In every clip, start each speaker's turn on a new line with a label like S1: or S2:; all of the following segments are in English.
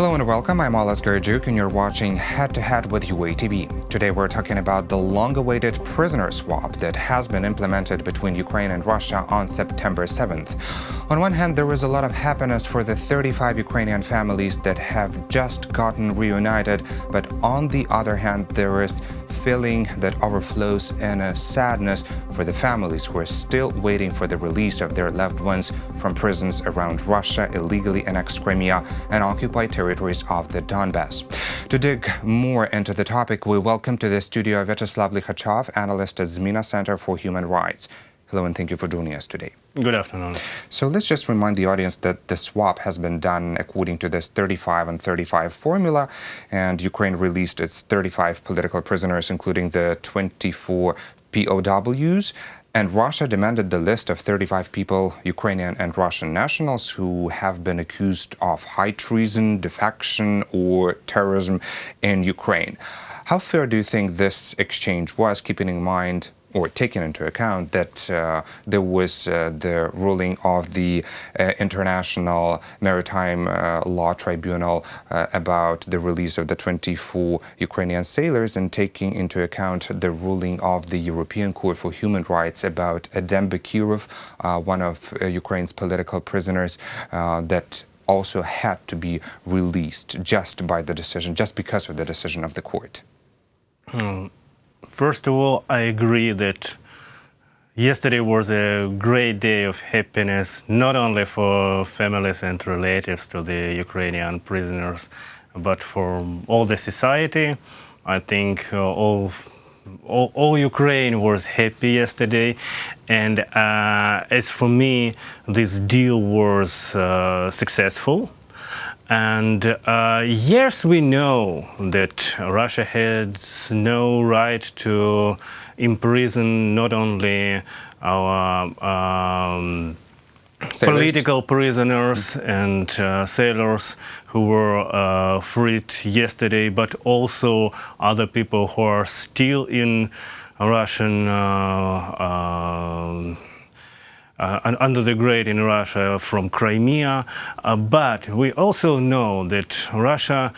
S1: Hello and welcome, I'm Olas Garjuk and you're watching Head to Head with UATV. Today we're talking about the long-awaited prisoner swap that has been implemented between Ukraine and Russia on September 7th. On one hand, there was a lot of happiness for the 35 Ukrainian families that have just gotten reunited, but on the other hand, there is feeling that overflows in a sadness for the families who are still waiting for the release of their loved ones from prisons around Russia, illegally annexed Crimea, and occupied territories of the Donbas. To dig more into the topic, we welcome to the studio Vyacheslav Likhachov, analyst at ZMINA Center for Human Rights. Hello and thank you for joining us today.
S2: Good afternoon.
S1: So let's just remind the audience that the swap has been done according to this 35 and 35 formula, and Ukraine released its 35 political prisoners, including the 24 POWs, and Russia demanded the list of 35 people, Ukrainian and Russian nationals, who have been accused of high treason, defection, or terrorism in Ukraine. How fair do you think this exchange was, keeping in mind or taking into account that there was the ruling of the International Maritime Law Tribunal about the release of the 24 Ukrainian sailors, and taking into account the ruling of the European Court for Human Rights about Adem Bakirov, one of Ukraine's political prisoners, that also had to be released just because of the decision of the court?
S2: First of all, I agree that yesterday was a great day of happiness, not only for families and relatives to the Ukrainian prisoners, but for all the society. I think all Ukraine was happy yesterday, and as for me, this deal was successful. And yes, we know that Russia has no right to imprison not only our political prisoners and sailors who were freed yesterday, but also other people who are still in Russian under the grade in Russia from Crimea, but we also know that Russia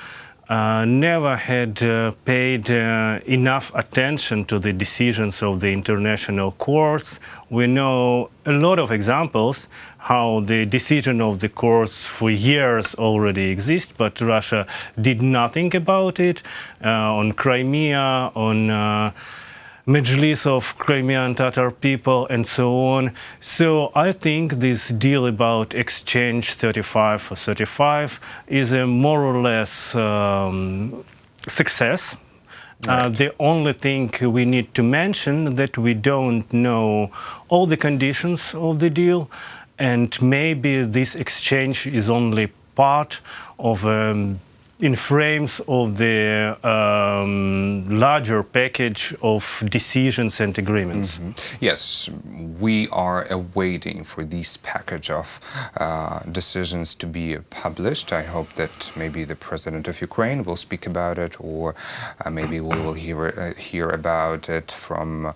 S2: never had paid enough attention to the decisions of the international courts. We know a lot of examples how the decision of the courts for years already exist, but Russia did nothing about it on Crimea, on Majlis of Crimean Tatar people, and so on. So I think this deal about exchange 35 for 35 is a more or less success. Right. The only thing we need to mention that we don't know all the conditions of the deal, and maybe this exchange is only part of in frames of the larger package of decisions and agreements.
S1: Mm-hmm. Yes, we are awaiting for this package of decisions to be published. I hope that maybe the president of Ukraine will speak about it, or maybe we will hear about it from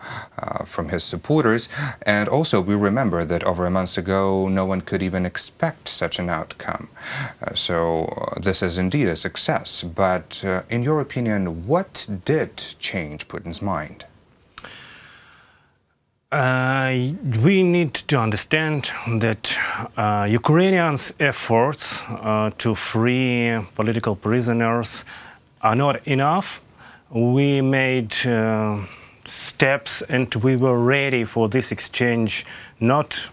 S1: his supporters. And also, we remember that over a month ago, no one could even expect such an outcome. So this is indeed a success. But in your opinion, what did change Putin's mind?
S2: We need to understand that Ukrainians' efforts to free political prisoners are not enough. We made steps, and we were ready for this exchange, not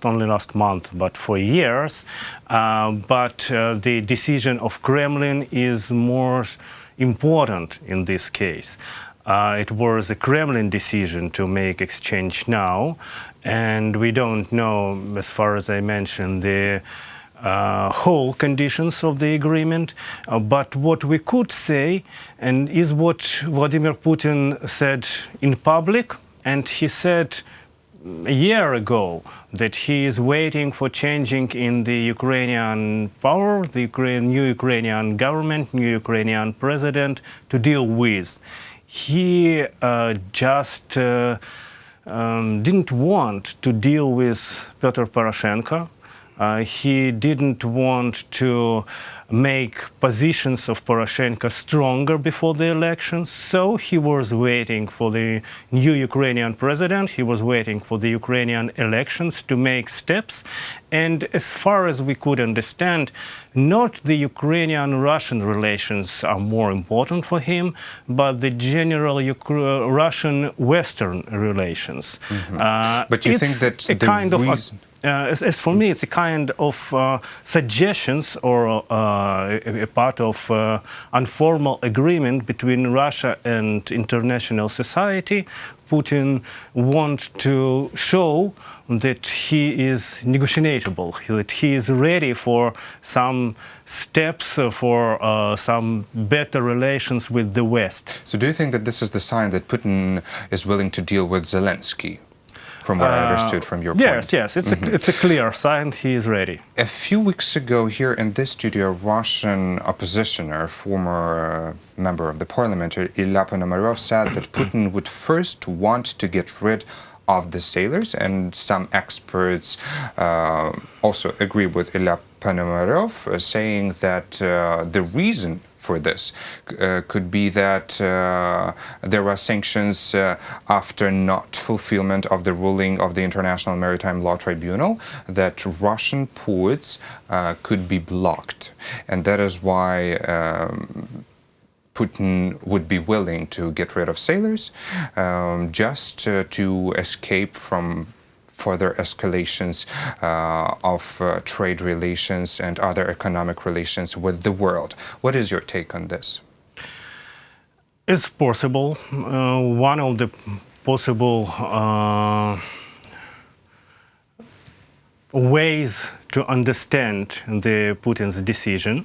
S2: only last month, but for years. But the decision of Kremlin is more important in this case. It was a Kremlin decision to make exchange now, and we don't know, as far as I mentioned, the whole conditions of the agreement. But what we could say, and is what Vladimir Putin said in public, and he said a year ago that he is waiting for changing in the Ukrainian power, the new Ukrainian government, new Ukrainian president to deal with. He just didn't want to deal with Petro Poroshenko, He didn't want to make positions of Poroshenko stronger before the elections, so he was waiting for the new Ukrainian president, he was waiting for the Ukrainian elections to make steps, and as far as we could understand, not the Ukrainian-Russian relations are more important for him, but the general Russian-Western relations.
S1: But you think that
S2: a
S1: the
S2: kind
S1: reason...
S2: as for me, it's a kind of suggestions or a part of informal agreement between Russia and international society. Putin wants to show that he is negotiable, that he is ready for some steps, for some better relations with the West.
S1: So do you think that this is the sign that Putin is willing to deal with Zelensky? From what I understood from your point.
S2: Yes, it's a clear sign he is ready.
S1: A few weeks ago here in this studio, a Russian oppositioner, former member of the parliament, Ilya Ponomarev, said that Putin would first want to get rid of the sailors, and some experts also agree with Ilya Ponomarev, saying that the reason for this could be that there are sanctions after not fulfillment of the ruling of the International Maritime Law Tribunal, that Russian ports could be blocked. And that is why Putin would be willing to get rid of sailors just to escape from further escalations of trade relations and other economic relations with the world. What is your take on this?
S2: It's possible. One of the possible ways to understand the Putin's decision,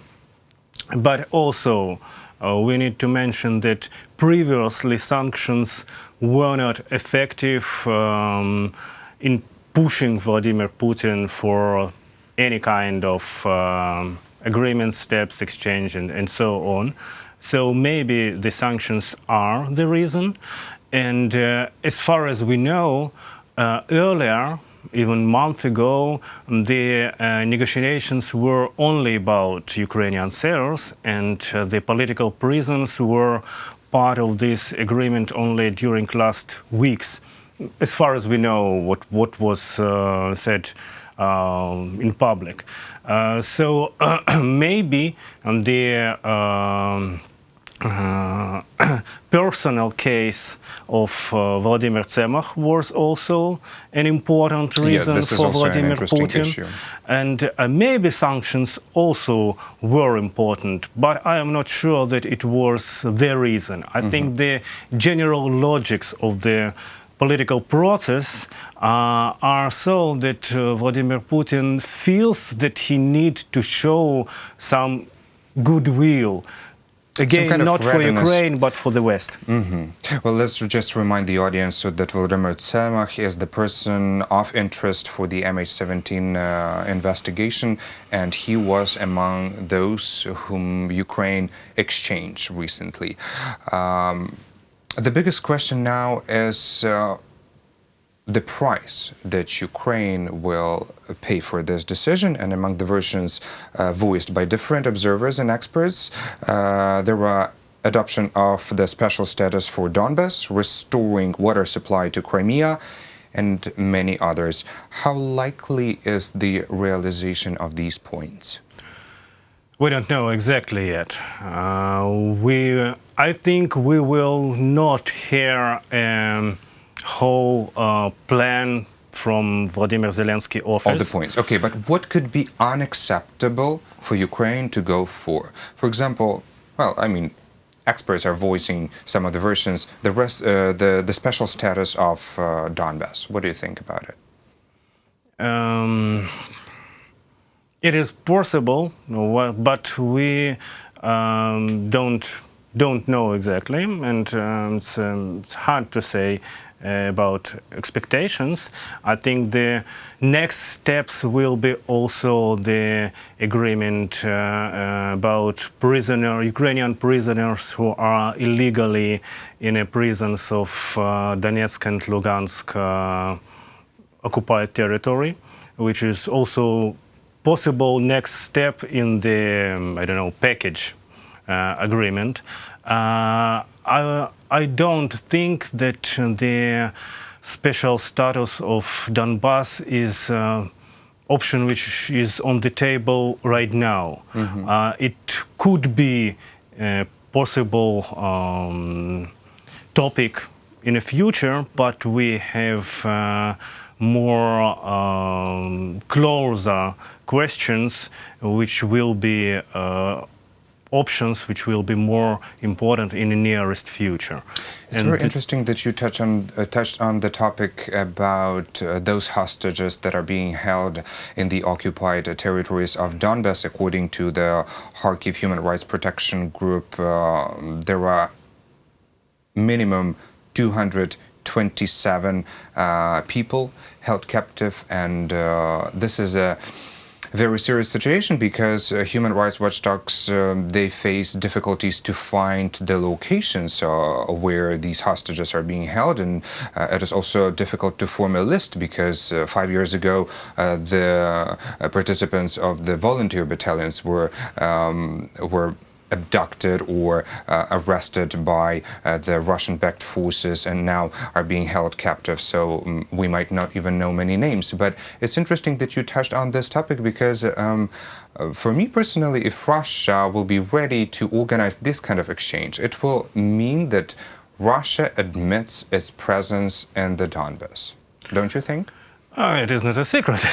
S2: but also we need to mention that previously sanctions were not effective in pushing Vladimir Putin for any kind of agreement, steps, exchange, and so on. So maybe the sanctions are the reason. And as far as we know, earlier, even a month ago, the negotiations were only about Ukrainian sailors, and the political prisons were part of this agreement only during last weeks. As far as we know, what was said in public. So maybe the personal case of Vladimir Tsemach was also an important reason for Vladimir Putin.
S1: Issue.
S2: And maybe sanctions also were important, but I am not sure that it was the reason. I think the general logics of the political process are so that Vladimir Putin feels that he needs to show some goodwill. Again,
S1: kind of
S2: not for
S1: readiness.
S2: Ukraine, but for the West.
S1: Well, let's just remind the audience that Vladimir Tsemach is the person of interest for the MH17 investigation, and he was among those whom Ukraine exchanged recently. The biggest question now is the price that Ukraine will pay for this decision, and among the versions voiced by different observers and experts, there were adoption of the special status for Donbas, restoring water supply to Crimea, and many others. How likely is the realization of these points?
S2: We don't know exactly yet. I think we will not hear a whole plan from Vladimir Zelensky office.
S1: All the points. Okay, but what could be unacceptable for Ukraine to go for? For example, well, I mean, experts are voicing some of the versions. The special status of Donbas. What do you think about it?
S2: It is possible, but we don't know exactly, and it's hard to say about expectations. I think the next steps will be also the agreement about Ukrainian prisoners who are illegally in the prisons of Donetsk and Lugansk occupied territory, which is also possible next step in the, I don't know, package agreement. I don't think that the special status of Donbas is option which is on the table right now. It could be a possible topic in the future, but we have more closer questions which will be options which will be more important in the nearest future.
S1: It's very interesting that you touched on the topic about those hostages that are being held in the occupied territories of Donbas. According to the Kharkiv Human Rights Protection Group, there are minimum 227 people held captive, and this is a very serious situation because human rights watchdogs, they face difficulties to find the locations where these hostages are being held, and it is also difficult to form a list because 5 years ago the participants of the volunteer battalions were abducted or arrested by the Russian-backed forces and now are being held captive. So we might not even know many names. But it's interesting that you touched on this topic because for me personally, if Russia will be ready to organize this kind of exchange, it will mean that Russia admits its presence in the Donbas. Don't you think?
S2: It is not a secret.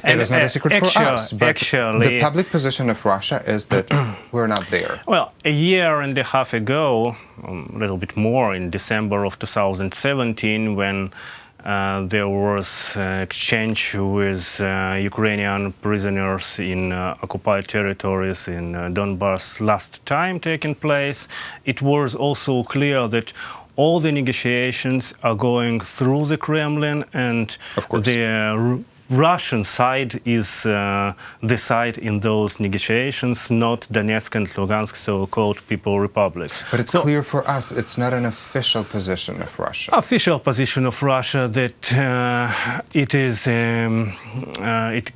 S1: It is not a secret for us, but the public position of Russia is that we're not there.
S2: Well, a year and a half ago, a little bit more, in December of 2017, when there was exchange with Ukrainian prisoners in occupied territories in Donbas last time taking place, it was also clear that all the negotiations are going through the Kremlin, and the Russian side is the side in those negotiations, not Donetsk and Lugansk, so-called People Republics.
S1: But it's clear for us, it's not an official position of Russia.
S2: Official position of Russia that it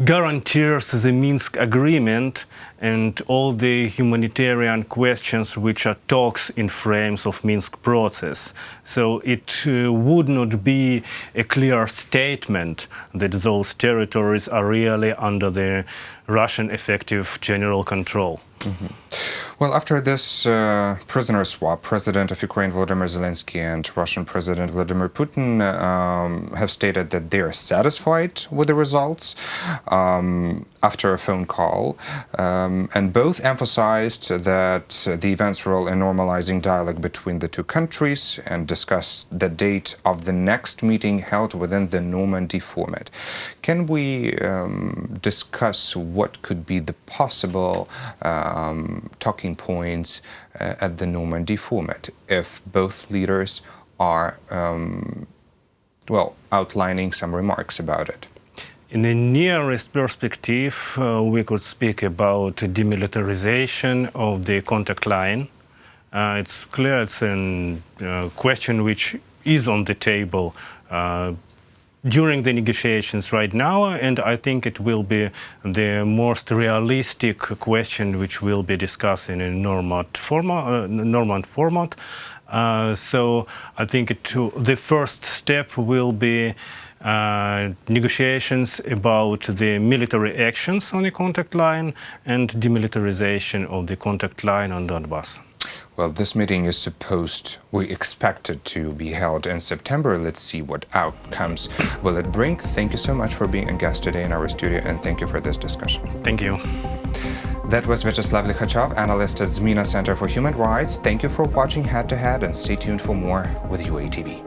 S2: guarantees the Minsk agreement and all the humanitarian questions which are talks in frames of Minsk process. So it would not be a clear statement that those territories are really under the Russian effective general control.
S1: Well, after this prisoner swap, President of Ukraine Volodymyr Zelensky and Russian President Vladimir Putin have stated that they are satisfied with the results after a phone call, and both emphasized that the event's role in normalizing dialogue between the two countries and discussed the date of the next meeting held within the Normandy format. Can we discuss what could be the possible talking points at the Normandy format if both leaders are, well, outlining some remarks about it?
S2: In the nearest perspective, we could speak about demilitarization of the contact line. It's clear it's a question which is on the table during the negotiations right now, and I think it will be the most realistic question which will be discussed in a normal format. So I think the first step will be negotiations about the military actions on the contact line and demilitarization of the contact line on Donbas.
S1: Well, this meeting is we expect it to be held in September. Let's see what outcomes will it bring. Thank you so much for being a guest today in our studio, and thank you for this discussion.
S2: Thank you.
S1: That was Vyacheslav Likhachov, analyst at ZMINA Center for Human Rights. Thank you for watching Head to Head, and stay tuned for more with UATV.